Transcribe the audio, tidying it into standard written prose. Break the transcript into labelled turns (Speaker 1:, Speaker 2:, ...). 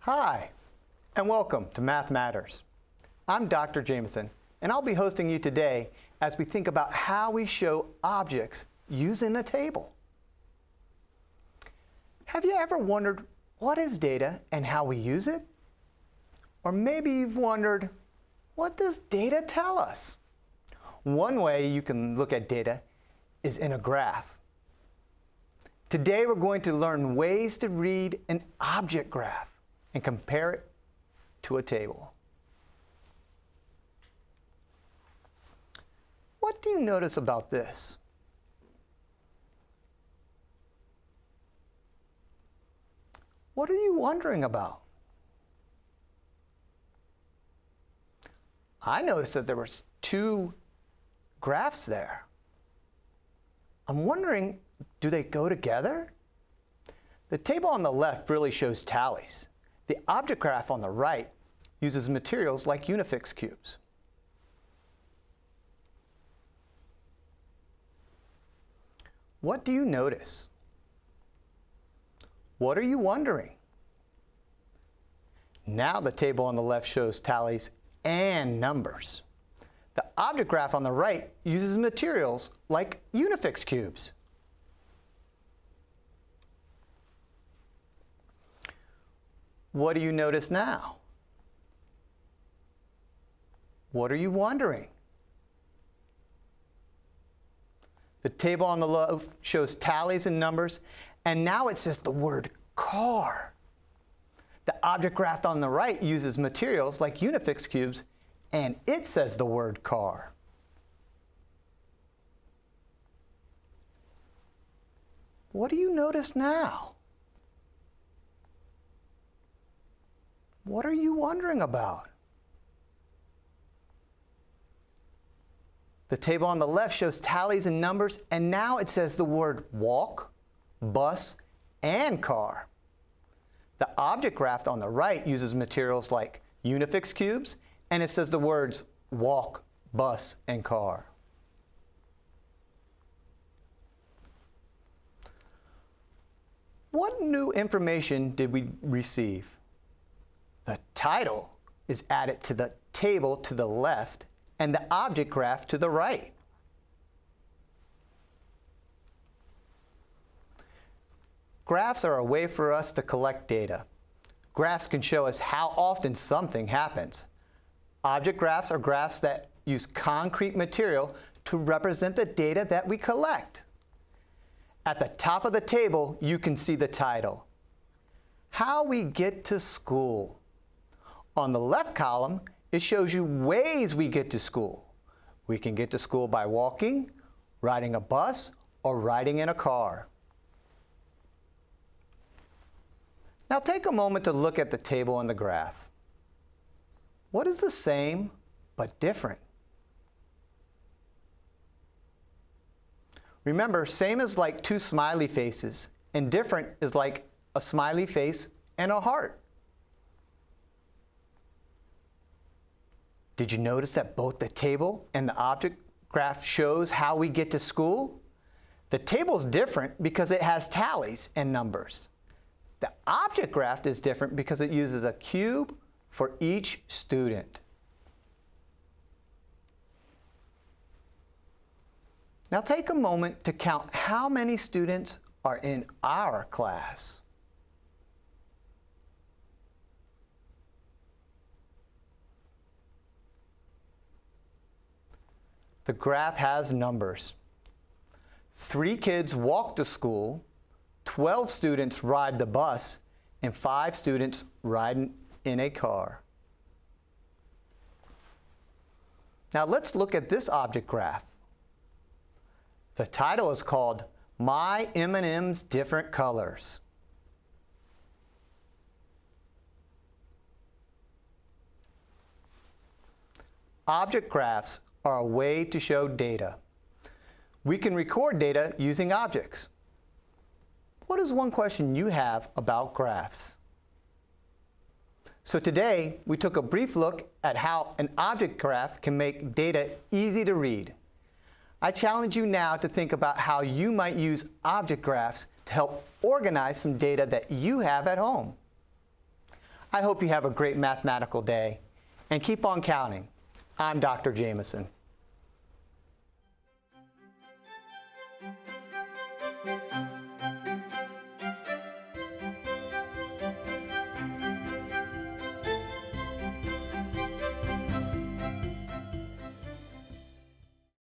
Speaker 1: Hi, and welcome to Math Matters. I'm Dr. Jameson, and I'll be hosting you today as we think about how we show objects using a table. Have you ever wondered what is data and how we use it? Or maybe you've wondered, what does data tell us? One way you can look at data is in a graph. Today we're going to learn ways to read an object graph and compare it to a table. What do you notice about this? What are you wondering about? I noticed that there were two graphs there. I'm wondering, do they go together? The table on the left really shows tallies. The object graph on the right uses materials like Unifix cubes. What do you notice? What are you wondering? Now the table on the left shows tallies and numbers. The object graph on the right uses materials like Unifix cubes. What do you notice now? What are you wondering? The table on the left shows tallies and numbers, and now it says the word car. The object graph on the right uses materials like Unifix cubes, and it says the word car. What do you notice now? What are you wondering about? The table on the left shows tallies and numbers, and now it says the word walk, bus, and car. The object graph on the right uses materials like Unifix cubes, and it says the words walk, bus, and car. What new information did we receive? The title is added to the table to the left and the object graph to the right. Graphs are a way for us to collect data. Graphs can show us how often something happens. Object graphs are graphs that use concrete material to represent the data that we collect. At the top of the table, you can see the title, How We Get to School. On the left column, it shows you ways we get to school. We can get to school by walking, riding a bus, or riding in a car. Now take a moment to look at the table and the graph. What is the same but different? Remember, same is like two smiley faces, and different is like a smiley face and a heart. Did you notice that both the table and the object graph shows how we get to school? The table's different because it has tallies and numbers. The object graph is different because it uses a cube for each student. Now take a moment to count how many students are in our class. The graph has numbers. 3 kids walk to school, 12 students ride the bus, and 5 students ride in a car. Now let's look at this object graph. The title is called My M&M's Different Colors. Object graphs are a way to show data. We can record data using objects. What is one question you have about graphs? So today, we took a brief look at how an object graph can make data easy to read. I challenge you now to think about how you might use object graphs to help organize some data that you have at home. I hope you have a great mathematical day, and keep on counting. I'm Dr. Jameson.